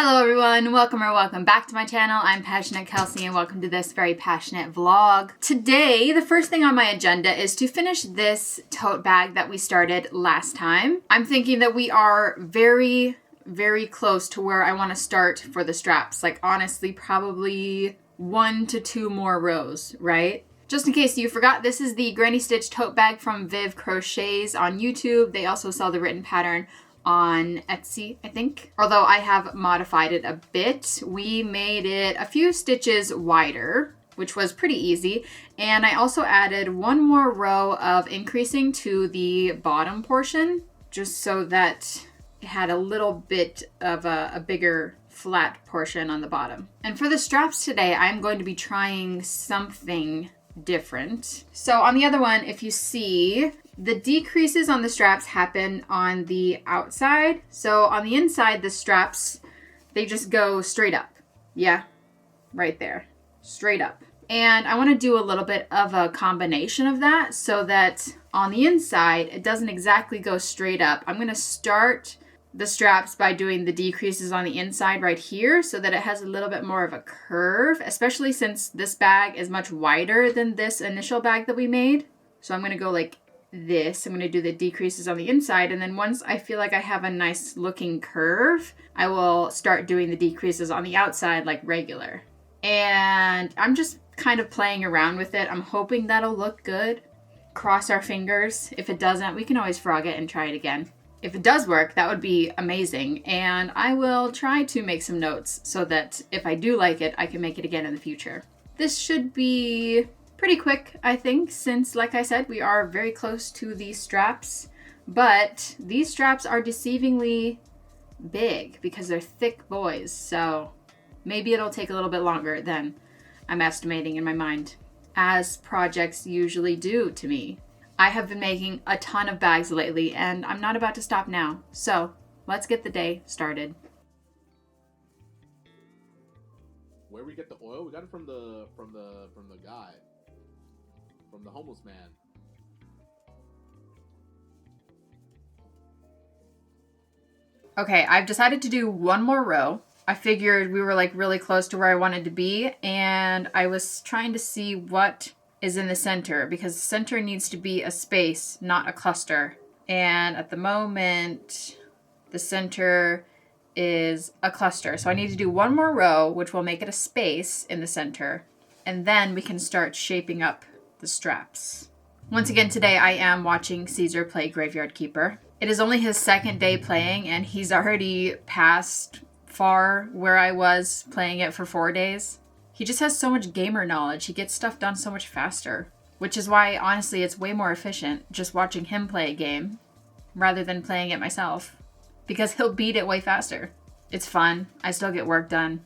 Hello everyone, welcome or welcome back to my channel. I'm Passioknit Kelsie and welcome to this very passionate vlog. Today, the first thing on my agenda is to finish this tote bag that we started last time. I'm thinking that we are very close to where I want to start for the straps. Like honestly, probably 1 to 2 more rows, right? Just in case you forgot, this is the Granny Stitch tote bag from Viv Crochets on YouTube. They also sell the written pattern on Etsy, I think. Although I have modified it a bit. We made it a few stitches wider, which was pretty easy. And I also added 1 more row of increasing to the bottom portion, just so that it had a little bit of a bigger flat portion on the bottom. And for the straps today, I'm going to be trying something different. So on the other one, if you see, the decreases on the straps happen on the outside. So on the inside, the straps, they just go straight up. Yeah, right there, straight up. And I want to do a little bit of a combination of that so that on the inside, it doesn't exactly go straight up. I'm going to start the straps by doing the decreases on the inside right here so that it has a little bit more of a curve, especially since this bag is much wider than this initial bag that we made. So I'm going to go like this. I'm going to do the decreases on the inside, and then once I feel like I have a nice looking curve, I will start doing the decreases on the outside like regular. And I'm just kind of playing around with it. I'm hoping that'll look good. Cross our fingers. If it doesn't, we can always frog it and try it again. If it does work, that would be amazing, and I will try to make some notes so that if I do like it, I can make it again in the future. This should be pretty quick, I think, since, like I said, we are very close to these straps, but these straps are deceivingly big because they're thick boys, so maybe it'll take a little bit longer than I'm estimating in my mind, as projects usually do to me. I have been making a ton of bags lately, and I'm not about to stop now, so let's get the day started. Where we get the oil? We got it from the guy. From the homeless man. Okay, I've decided to do 1 more row. I figured we were like really close to where I wanted to be, and I was trying to see what is in the center, because the center needs to be a space, not a cluster. And at the moment, the center is a cluster. So I need to do 1 more row, which will make it a space in the center, and then we can start shaping up the straps. Once again today, I am watching Caesar play Graveyard Keeper. It is only his 2nd day playing, and he's already passed far where I was playing it for 4 days. He just has so much gamer knowledge. He gets stuff done so much faster, which is why, honestly, it's way more efficient just watching him play a game rather than playing it myself, because he'll beat it way faster. It's fun. I still get work done.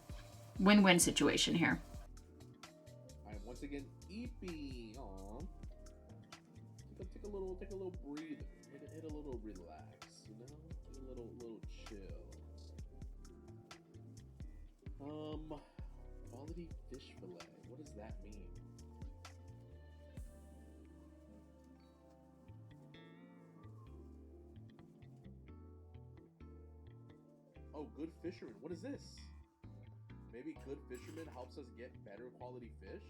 Win-win situation here. Alright, once again, Eepy. Aw. Take a little breather. Hit a little relax, you know? Hit a little chill. Quality fish fillet. What does that mean? Oh, good fisherman. What is this? Maybe good fisherman helps us get better quality fish?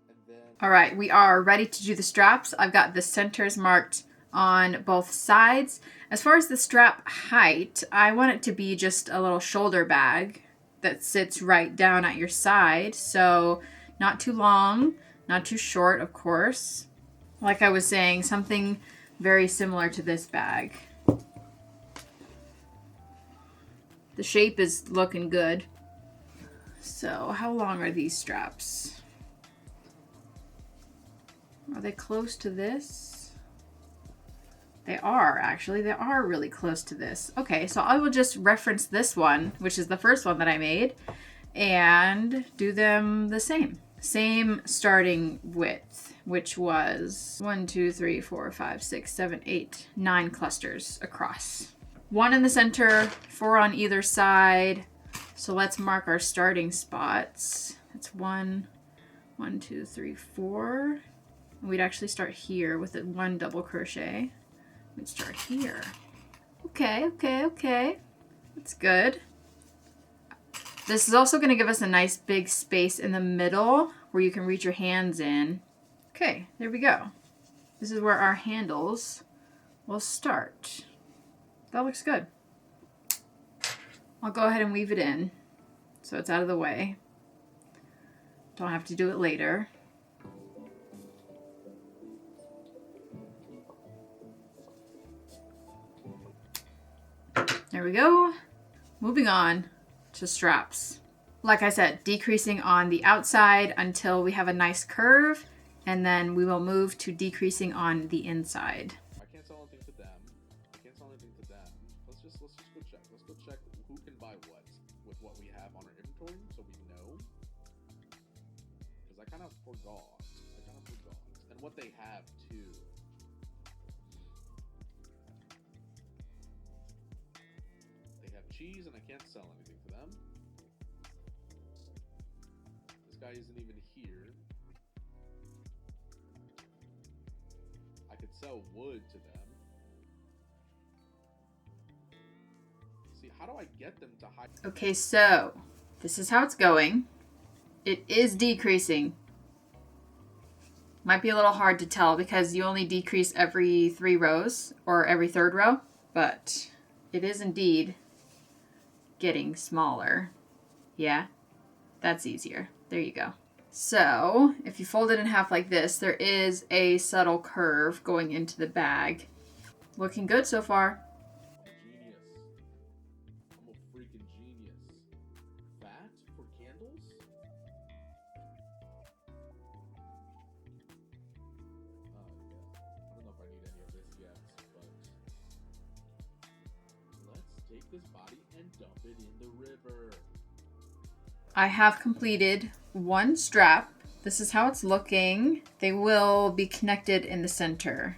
And then... All right, we are ready to do the straps. I've got the centers marked on both sides. As far as the strap height, I want it to be just a little shoulder bag that sits right down at your side. So not too long, not too short, of course. Like I was saying, something very similar to this bag. The shape is looking good. So how long are these straps? Are they close to this? They are, actually. They are really close to this. Okay, so I will just reference this one, which is the first one that I made, and do them the same. Same starting width, which was 1, 2, 3, 4, 5, 6, 7, 8, 9 clusters across. 1 in the center, 4 on either side. So let's mark our starting spots. That's 1, 1, 2, 3, 4. We'd actually start here with a 1 double crochet. We'd start here. Okay, okay, okay. That's good. This is also going to give us a nice big space in the middle where you can reach your hands in. Okay, there we go. This is where our handles will start. That looks good. I'll go ahead and weave it in so it's out of the way. Don't have to do it later. There we go. Moving on to straps. Like I said, decreasing on the outside until we have a nice curve, and then we will move to decreasing on the inside. I can't sell anything to them. I can't sell anything to them. Let's just go check. Let's go check who can buy what with what we have on our inventory, so we know. Because I kind of forgot. And what they have too. They have cheese, and I can't sell anything to them. This guy isn't even here. I could sell wood to them. See, how do I get them to hide? Okay, so this is how it's going. It is decreasing. Might be a little hard to tell because you only decrease every 3 rows or every 3rd row, but it is indeed getting smaller. Yeah, that's easier. There you go. So if you fold it in half like this, there is a subtle curve going into the bag. Looking good so far. Genius. I'm a freaking genius. Fat for candles? Yeah. I don't know if I need any of this yet, but let's take this body and dump it in the river. I have completed 1 strap. This is how it's looking. They will be connected in the center.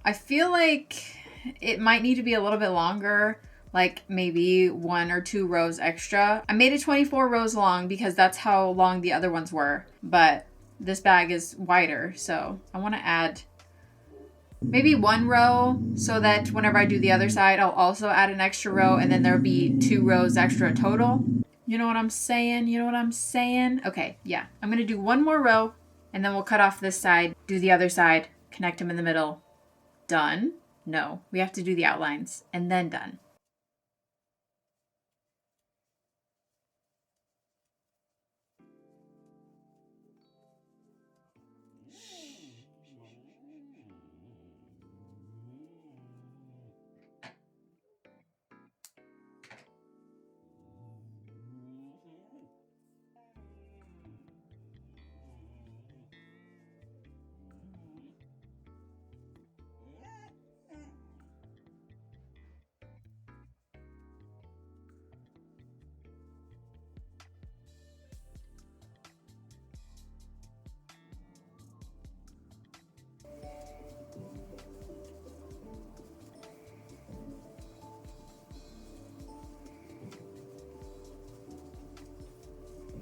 I feel like it might need to be a little bit longer, like maybe 1 or 2 rows extra. I made it 24 rows long because that's how long the other ones were, but this bag is wider, so I want to add maybe 1 row so that whenever I do the other side, I'll also add an extra row, and then there'll be 2 rows extra total. You know what I'm saying? You know what I'm saying? Okay, yeah. I'm going to do 1 more row, and then we'll cut off this side, do the other side, connect them in the middle. Done? No, we have to do the outlines, and then done.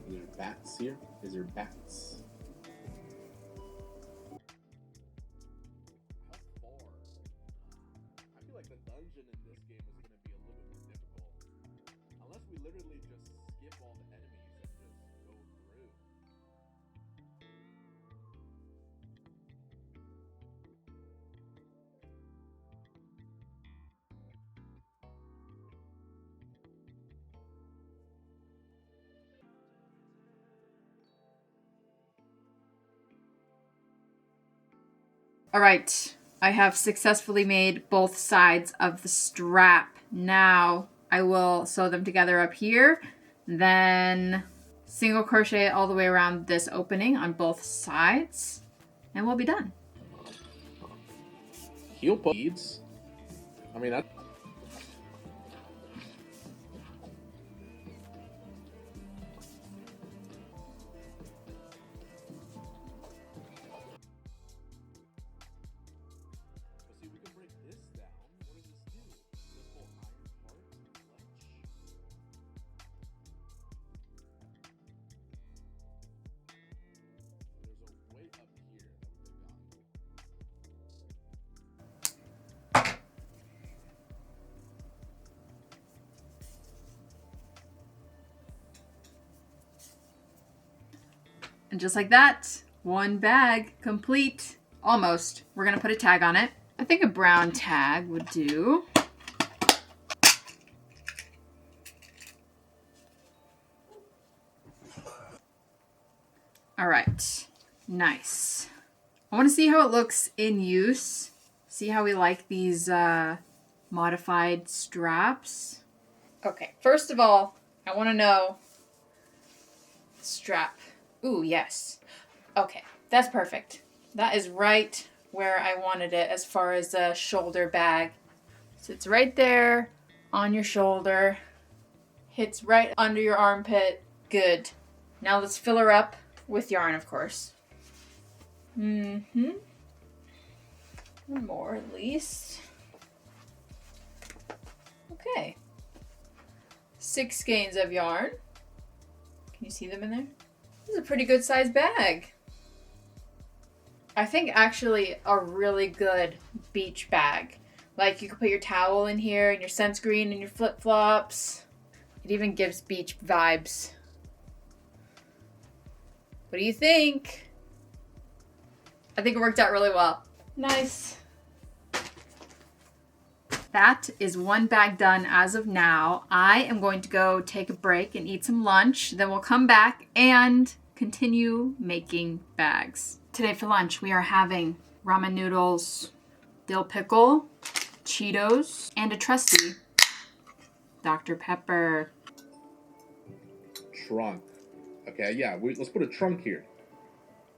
Is there bats here? Is there bats? How far? I feel like the dungeon in this game is going to be a little bit more difficult. Unless we literally just skip all the enemies and just go through. All right, I have successfully made both sides of the strap. Now I will sew them together up here, then single crochet all the way around this opening on both sides, and we'll be done. Heel beads. I mean, that. See, we can break this down. What does this do? This whole iron part, ledge. There's a way up here that we could have gone. And just like that, one bag complete. Almost. We're gonna put a tag on it. I think a brown tag would do. All right, nice. I want to see how it looks in use. See how we like these modified straps. Okay, first of all, I want to know strap. Ooh, yes. Okay, that's perfect. That is right where I wanted it as far as a shoulder bag. So it's right there on your shoulder. Hits right under your armpit. Good. Now let's fill her up with yarn, of course. One more at least. Okay. 6 skeins of yarn. Can you see them in there? This is a pretty good sized bag. I think actually a really good beach bag. Like you could put your towel in here and your sunscreen and your flip-flops. It even gives beach vibes. What do you think? I think it worked out really well. Nice. That is one bag done as of now. I am going to go take a break and eat some lunch. Then we'll come back and continue making bags. Today for lunch, we are having ramen noodles, dill pickle, Cheetos, and a trusty Dr. Pepper. Trunk. Okay, yeah, let's put a trunk here.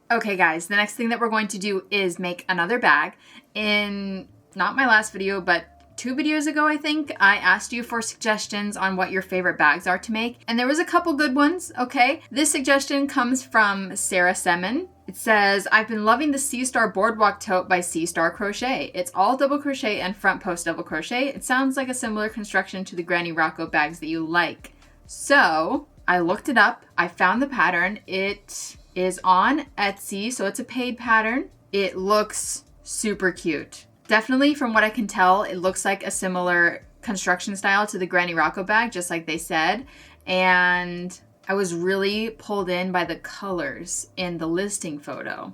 Okay, guys, the next thing that we're going to do is make another bag. In not my last video, but 2 videos ago, I think, I asked you for suggestions on what your favorite bags are to make, and there was a couple good ones, okay? This suggestion comes from Sarah Semin. It says, I've been loving the Sea Star Boardwalk Tote by Sea Star Crochet. It's all double crochet and front post double crochet. It sounds like a similar construction to the Granny Rocco bags that you like. So, I looked it up. I found the pattern. It is on Etsy, so it's a paid pattern. It looks super cute. Definitely, from what I can tell, it looks like a similar construction style to the Granny Rocco bag, just like they said. And I was really pulled in by the colors in the listing photo.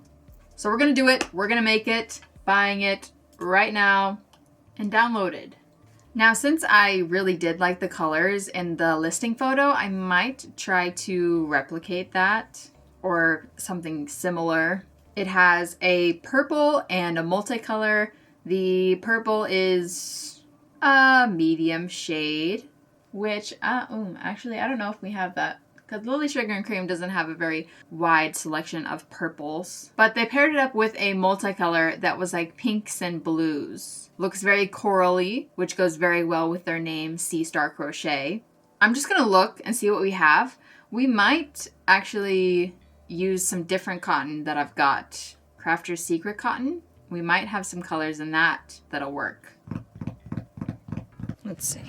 So we're going to do it. We're going to make it, buying it right now, and download it. Now, since I really did like the colors in the listing photo, I might try to replicate that or something similar. It has a purple and a multicolor. The purple is a medium shade, which, actually, I don't know if we have that, because Lily Sugar and Cream doesn't have a very wide selection of purples. But they paired it up with a multicolor that was like pinks and blues. Looks very corally, which goes very well with their name, Sea Star Crochet. I'm just going to look and see what we have. We might actually use some different cotton that I've got. Crafter's Secret cotton. We might have some colors in that that'll work. Let's see.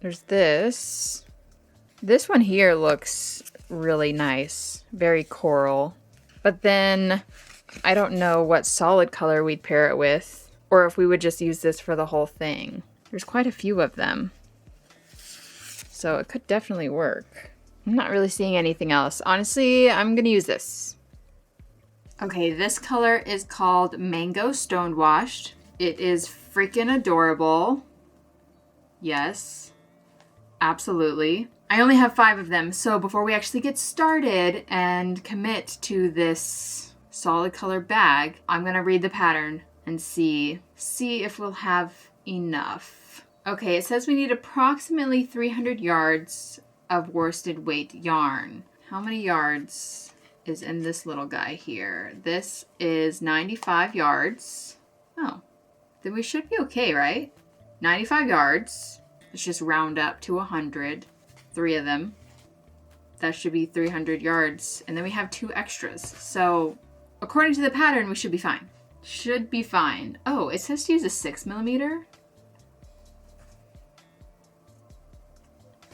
There's this. This one here looks really nice. Very coral. But then I don't know what solid color we'd pair it with, or if we would just use this for the whole thing. There's quite a few of them. So it could definitely work. I'm not really seeing anything else. Honestly, I'm gonna use this. Okay, this color is called Mango Stonewashed. It is freaking adorable. Yes, absolutely. I only have 5 of them, so before we actually get started and commit to this solid color bag, I'm gonna read the pattern and see if we'll have enough. Okay, it says we need approximately 300 yards of worsted weight yarn. How many yards is in this little guy here? This is 95 yards. Oh, then we should be okay, right? 95 yards. Let's just round up to 100. 3 of them. That should be 300 yards. And then we have 2 extras. So, according to the pattern, we should be fine. Should be fine. Oh, it says to use a 6mm.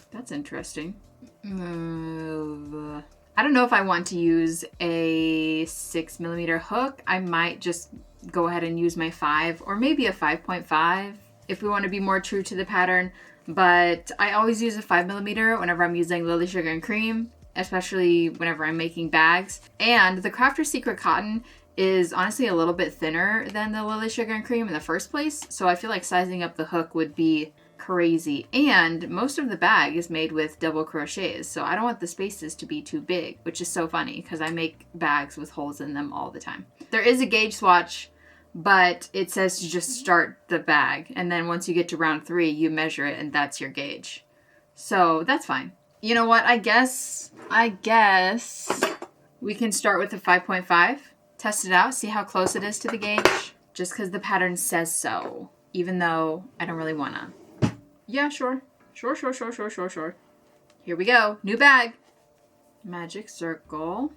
That's interesting. Move. I don't know if I want to use a 6mm hook. I might just go ahead and use my 5 or maybe a 5.5 if we want to be more true to the pattern. but I always use a 5mm whenever I'm using Lily Sugar and Cream, especially whenever I'm making bags. And the Crafter's Secret Cotton is honestly a little bit thinner than the Lily Sugar and Cream in the first place, so I feel like sizing up the hook would be crazy. And most of the bag is made with double crochets, so I don't want the spaces to be too big, which is so funny because I make bags with holes in them all the time. There is a gauge swatch, but it says to just start the bag, and then once you get to round 3, you measure it, and that's your gauge. So that's fine. You know what? I guess we can start with a 5.5. Test it out, see how close it is to the gauge, just because the pattern says so, even though I don't really wanna. Yeah, sure. Sure. Here we go. New bag. Magic circle.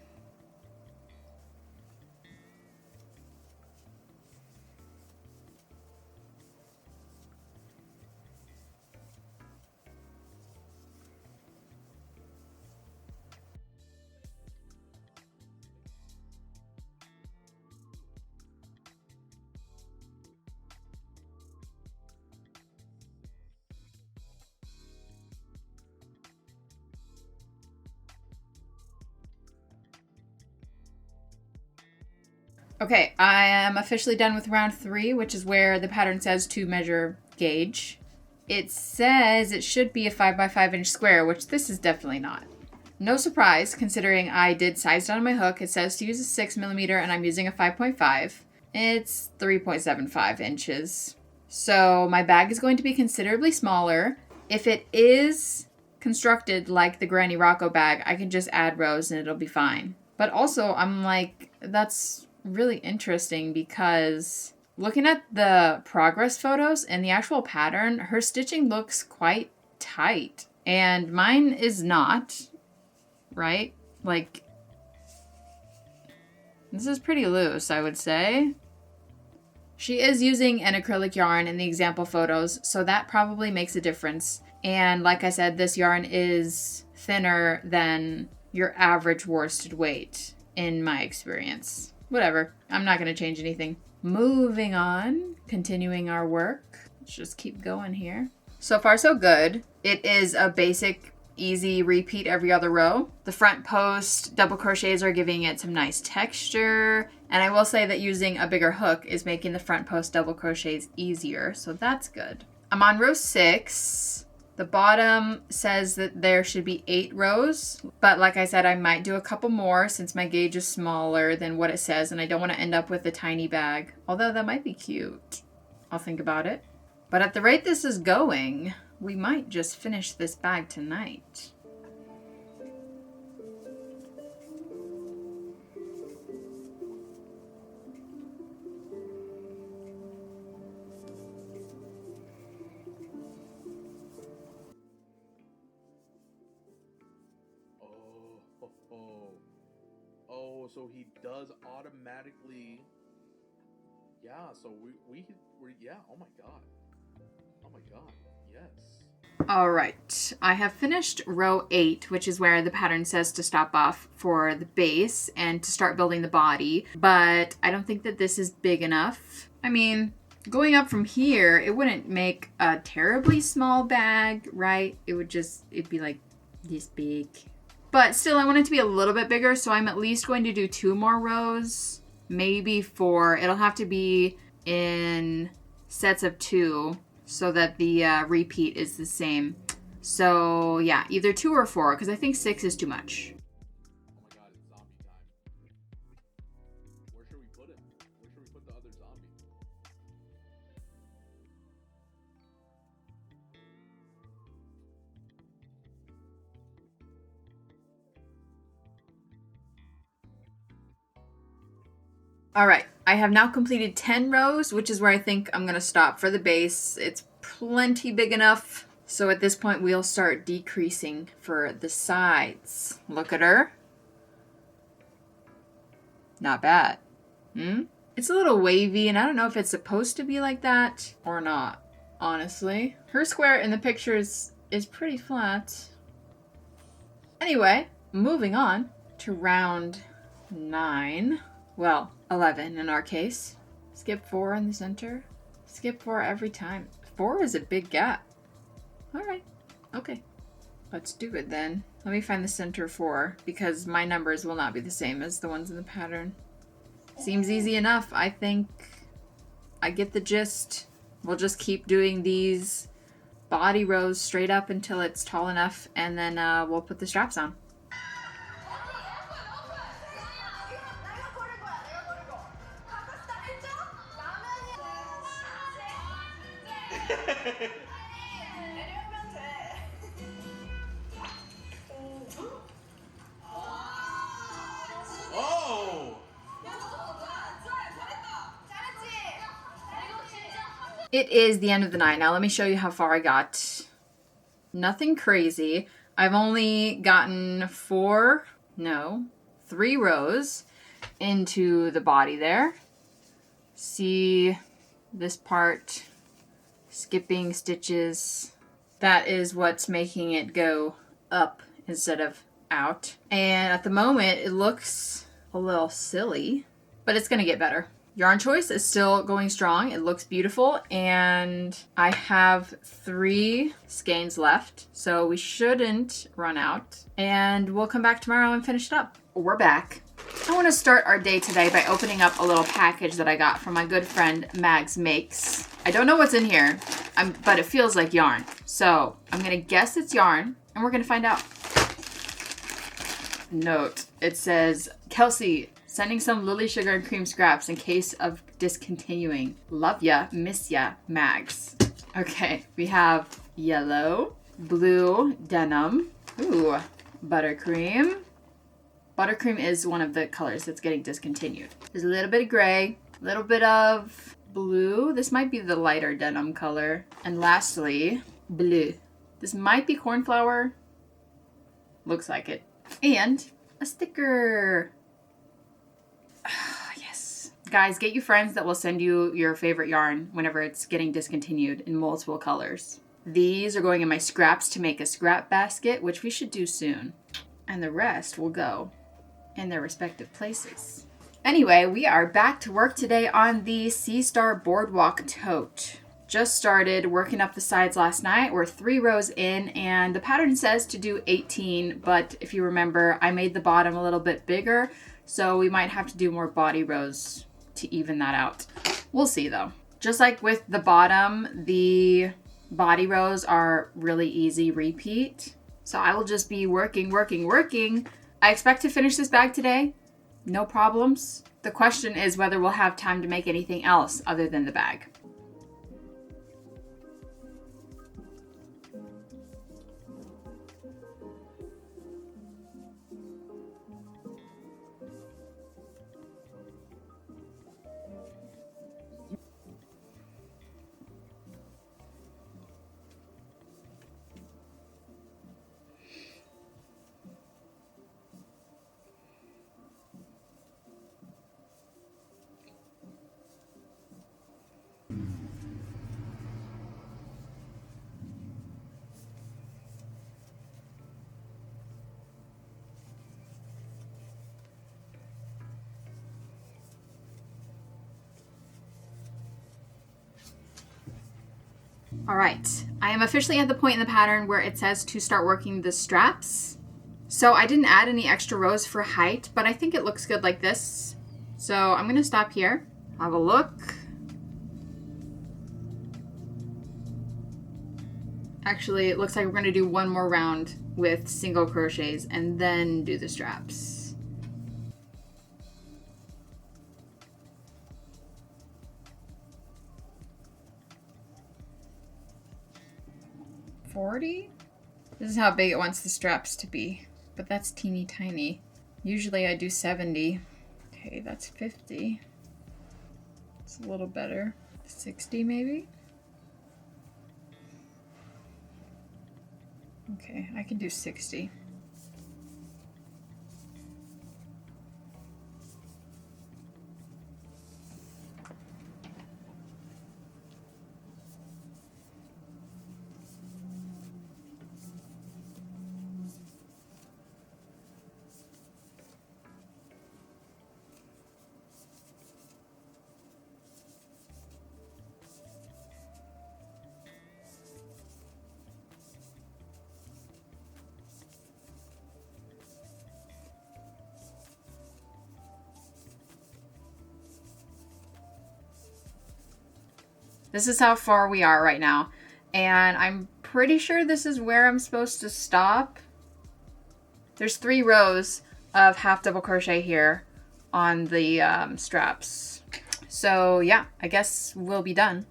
Okay, I am officially done with round 3, which is where the pattern says to measure gauge. It says it should be a 5x5 inch square, which this is definitely not. No surprise, considering I did size it on my hook. It says to use a 6mm and I'm using a 5.5. It's 3.75 inches. So my bag is going to be considerably smaller. If it is constructed like the Granny Rocco bag, I can just add rows and it'll be fine. But also, I'm like, that's really interesting because looking at the progress photos and the actual pattern, her stitching looks quite tight. And mine is not, right? Like, this is pretty loose, I would say. She is using an acrylic yarn in the example photos, so that probably makes a difference. And like I said, this yarn is thinner than your average worsted weight in my experience. Whatever, I'm not going to change anything. Moving on, continuing our work. Let's just keep going here. So far, so good. It is a basic, easy repeat every other row. The front post double crochets are giving it some nice texture. And I will say that using a bigger hook is making the front post double crochets easier, so that's good. I'm on row 6. The bottom says that there should be 8 rows, but like I said, I might do a couple more since my gauge is smaller than what it says, and I don't want to end up with a tiny bag, although that might be cute. I'll think about it. But at the rate this is going, we might just finish this bag tonight. So he does automatically. Yeah. So we yeah. Oh my god. Yes. All right. I have finished row 8, which is where the pattern says to stop off for the base and to start building the body. But I don't think that this is big enough. I mean, going up from here, it wouldn't make a terribly small bag, right? It'd be like this big. But still, I want it to be a little bit bigger, so I'm at least going to do 2 more rows, maybe 4. It'll have to be in sets of 2 so that the repeat is the same. So yeah, either 2 or 4, because I think 6 is too much. Oh my god, it's zombie time. Where should we put him? Where should we put the other zombie? All right, I have now completed 10 rows, which is where I think I'm going to stop for the base. It's plenty big enough. So at this point, we'll start decreasing for the sides. Look at her. Not bad. It's a little wavy, and I don't know if it's supposed to be like that or not, honestly. Her square in the pictures is pretty flat. Anyway, moving on to round 9. Well, 11 in our case. Skip 4 in the center. Skip 4 every time. 4 is a big gap. All right. Okay. Let's do it then. Let me find the center 4 because my numbers will not be the same as the ones in the pattern. Seems easy enough. I think I get the gist. We'll just keep doing these body rows straight up until it's tall enough, and then we'll put the straps on. Oh! It is the end of the night. Now let me show you how far I got. Nothing crazy. I've only gotten 3 rows into the body there. See this part, skipping stitches. That is what's making it go up instead of out. And at the moment, it looks a little silly, but it's gonna get better. Yarn choice is still going strong. It looks beautiful, and I have 3 skeins left, so we shouldn't run out. And we'll come back tomorrow and finish it up. We're back. I want to start our day today by opening up a little package that I got from my good friend Mags Makes. I don't know what's in here, but it feels like yarn. So I'm gonna guess it's yarn, and we're gonna find out. Note, it says, Kelsie, sending some lily sugar and cream scraps in case of discontinuing. Love ya, miss ya, Mags. Okay, we have yellow, blue denim, ooh, buttercream. Buttercream is one of the colors that's getting discontinued. There's a little bit of gray, a little bit of blue. This might be the lighter denim color. And lastly, blue. This might be cornflower. Looks like it. And a sticker. Yes. Guys, get you friends that will send you your favorite yarn whenever it's getting discontinued in multiple colors. These are going in my scraps to make a scrap basket, which we should do soon. And the rest will go in their respective places. Anyway, we are back to work today on the Sea Star Boardwalk Tote. Just started working up the sides last night. We're 3 rows in, and the pattern says to do 18, but if you remember, I made the bottom a little bit bigger, so we might have to do more body rows to even that out. We'll see though. Just like with the bottom, the body rows are really easy repeat. So I will just be working. I expect to finish this bag today. No problems. The question is whether we'll have time to make anything else other than the bag. All right, I am officially at the point in the pattern where it says to start working the straps. So I didn't add any extra rows for height, but I think it looks good like this. So I'm gonna stop here, have a look. Actually, it looks like we're gonna do one more round with single crochets and then do the straps. This is how big it wants the straps to be, but that's teeny tiny. Usually I do 70. Okay, that's 50. It's a little better. 60 maybe? Okay, I can do 60. This is how far we are right now. And I'm pretty sure this is where I'm supposed to stop. There's 3 rows of half double crochet here on the straps. So yeah, I guess we'll be done.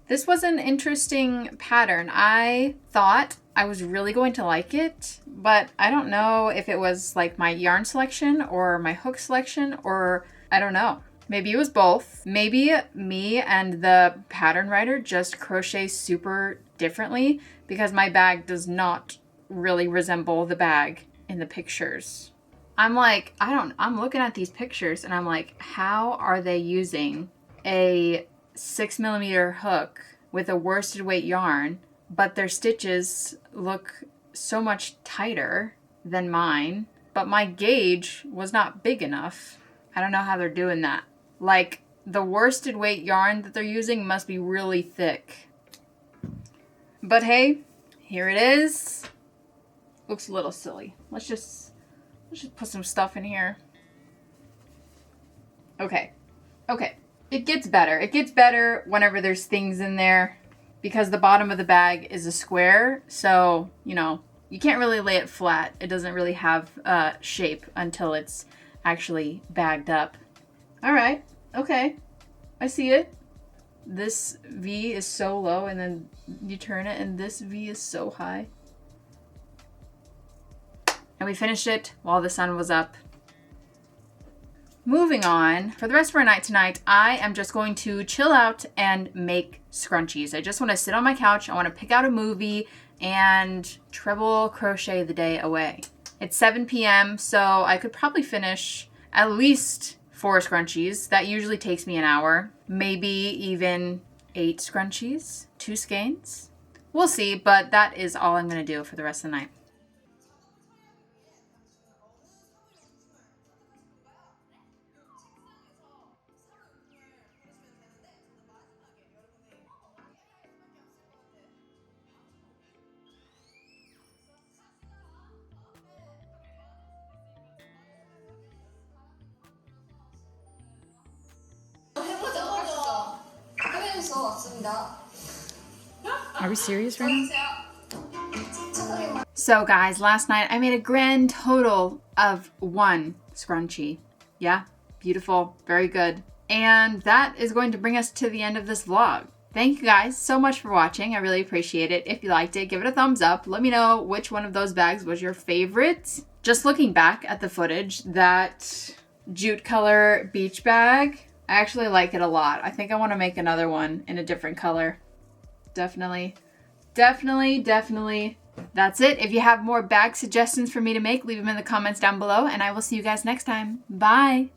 This was an interesting pattern. I thought I was really going to like it, but I don't know if it was like my yarn selection or my hook selection, or I don't know. Maybe it was both. Maybe me and the pattern writer just crochet super differently, because my bag does not really resemble the bag in the pictures. I'm looking at these pictures and I'm like, how are they using a 6mm hook with a worsted weight yarn, but their stitches look so much tighter than mine, but my gauge was not big enough. I don't know how they're doing that. Like, the worsted weight yarn that they're using must be really thick. But hey, here it is. Looks a little silly. Let's just put some stuff in here. Okay. It gets better. It gets better whenever there's things in there, because the bottom of the bag is a square, so, you know, you can't really lay it flat. It doesn't really have shape until it's actually bagged up. All right. Okay. I see it. This V is so low, and then you turn it and this V is so high. And we finished it while the sun was up. Moving on, for the rest of our night tonight, I am just going to chill out and make scrunchies. I just want to sit on my couch. I want to pick out a movie and treble crochet the day away. It's 7 p.m., so I could probably finish at least 4 scrunchies. That usually takes me an hour. Maybe even 8 scrunchies, 2 skeins. We'll see, but that is all I'm going to do for the rest of the night. Are we serious right now? So guys, last night I made a grand total of 1 scrunchie. Yeah, beautiful, very good. And that is going to bring us to the end of this vlog. Thank you guys so much for watching. I really appreciate it. If you liked it, give it a thumbs up. Let me know which one of those bags was your favorite. Just looking back at the footage, that jute color beach bag, I actually like it a lot. I think I want to make another one in a different color. Definitely. That's it. If you have more bag suggestions for me to make, leave them in the comments down below, and I will see you guys next time. Bye!